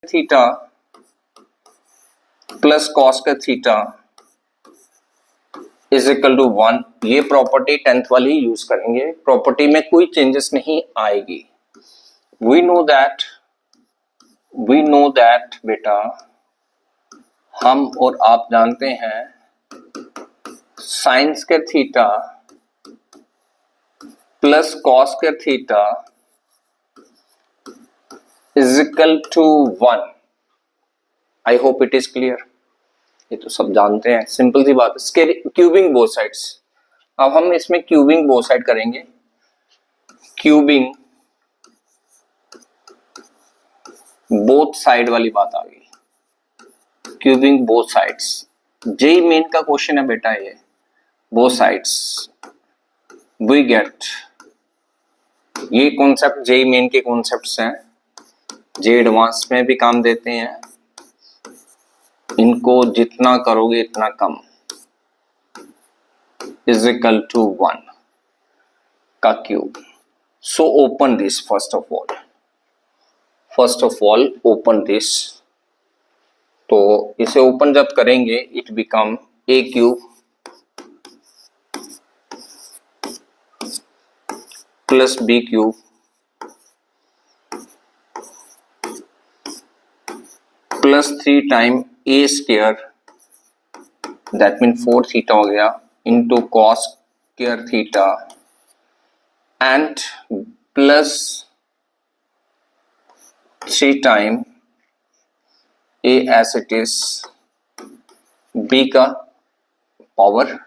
Theta plus cos का theta is equal to 1। ये property 10th वाली यूज करेंगे, प्रॉपर्टी में कोई चेंजेस नहीं आएगी। वी नो दैट बेटा, हम और आप जानते हैं साइंस के थीटा प्लस कॉस के theta is equal to 1। I hope it is clear. ये तो सब जानते हैं, सिंपल सी बात है। Cubing both sides. अब हम इसमें क्यूबिंग बोथ साइड करेंगे। क्यूबिंग बोथ साइड वाली बात आ गई। Cubing both sides JEE Main का क्वेश्चन है बेटा ये। बोथ साइड्स वी गेट, ये कॉन्सेप्ट जेई मेन के कॉन्सेप्ट्स हैं, जे एडवांस में भी काम देते हैं। इनको जितना करोगे इतना कम। इज इक्वल टू 1 का cube. So open this first of all open this. तो इसे ओपन जब करेंगे it become a cube plus B cube plus 3 time A square, that mean 4 theta हो गया, into cos square theta and plus 3 time a as it is, b का power,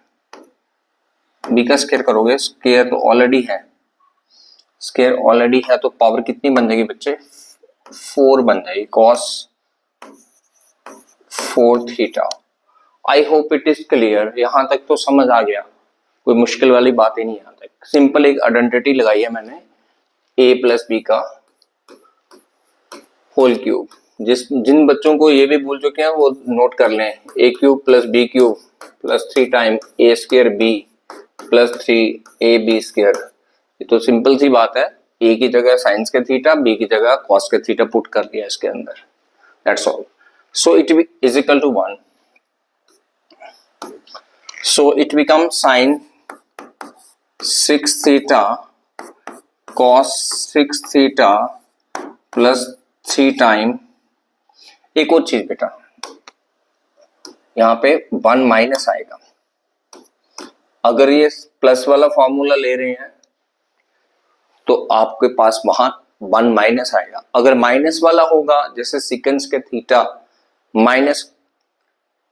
b का square करोगे, square तो already है, square already है तो power कितनी बन जाएगी बच्चे? 4 बन जाएगी, cos 4 theta. I hope it is clear. यहां तक तो समझ आ गया, कोई मुश्किल वाली बात ही नहीं। यहां तक सिंपल एक आइडेंटिटी लगाई है मैंने, ए प्लस बी का होल क्यूब। जिन बच्चों को ये भी भूल चुके हैं वो नोट कर लें, A cube plus B cube plus 3 time A square B plus 3 A B square. ये तो सिंपल सी बात है, ए की जगह साइंस के थीटा, बी की जगह कॉस के थीटा पुट कर दिया इसके अंदर, that's all. So it is equal to 1। So it become sine 6 theta cos 6 theta plus 3 time. एक और चीज बेटा, यहां पे 1 माइनस आएगा। अगर ये प्लस वाला फॉर्मूला ले रहे हैं तो आपके पास वहां 1 माइनस आएगा। अगर माइनस वाला होगा, जैसे सिकेंड्स के थीटा माइनस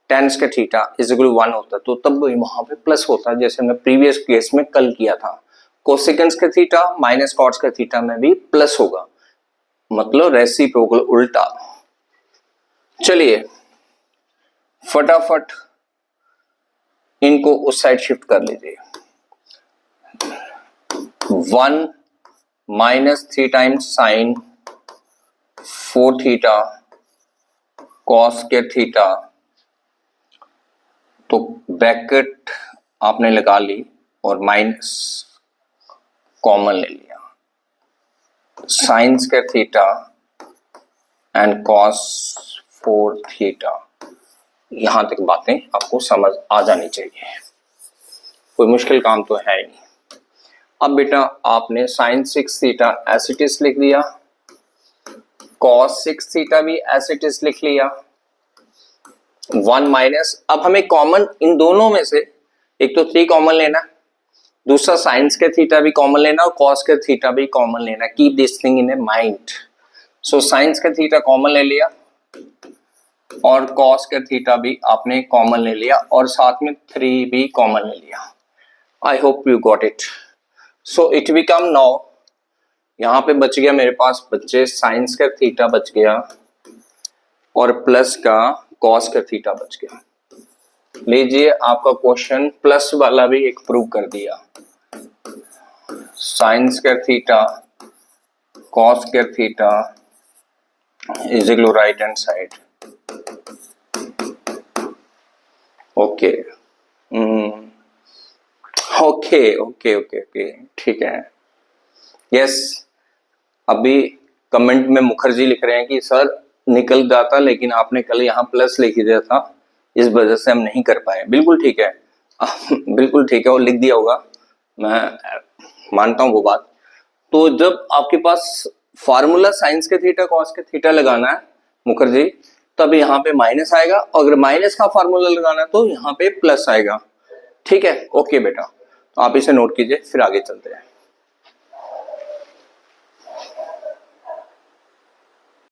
टेंस के थीटा इज इक्वल टू 1 होता, तो तब वहां पे प्लस होता, जैसे हमने प्रीवियस केस में कल किया था। कोसेकेंड्स के थीटा माइनस कॉट्स के थीटा में भी प्लस होगा, मतलब रेसिप्रोकल, उल्टा। चलिए फटाफट इनको उस साइड शिफ्ट कर लीजिए। 1 minus 3 times sign 4 theta cos के थीटा, तो ब्रैकेट आपने लगा ली और माइनस कॉमन ले लिया, साइंस के थीटा एंड कॉस 4 थीटा। यहां तक बातें आपको समझ आ जानी चाहिए, कोई मुश्किल काम तो है ही नहीं। अब बेटा आपने sine 6 theta as it is लिख दिया, कॉस 6 थीटा भी एज इट इज लिख लिया, 1 माइनस। अब हमें कॉमन इन दोनों में से एक तो 3 कॉमन लेना, दूसरा साइंस के थीटा भी कॉमन लेना और कॉस के थीटा भी कॉमन लेना। Keep this thing in a mind. So science के थीटा कॉमन ले लिया और कॉस के थीटा भी आपने कॉमन ले लिया और साथ में 3 भी कॉमन ले लिया। I hope you got it. So it become now, यहां पे बच गया मेरे पास बच्चे साइंस का थीटा बच गया और प्लस का कॉस का थीटा बच गया। लीजिए आपका क्वेश्चन प्लस वाला भी एक प्रूव कर दिया, साइंस का थीटा कॉस का theta is equal to right hand side. Okay okay okay okay okay ठीक है। यस, अभी कमेंट में मुखर्जी लिख रहे हैं कि सर निकल जाता, लेकिन आपने कल यहाँ प्लस लिख दिया था, इस वजह से हम नहीं कर पाए। बिल्कुल ठीक है, बिल्कुल ठीक है, और लिख दिया होगा, मैं मानता हूं वो बात। तो जब आपके पास फार्मूला साइंस के थीटा कॉस के थीटा लगाना है मुखर्जी, तब यहाँ पे माइनस आएगा, और अगर माइनस का फार्मूला लगाना है तो यहाँ पे प्लस आएगा। ठीक है, ओके बेटा, आप इसे नोट कीजिए, फिर आगे चलते हैं।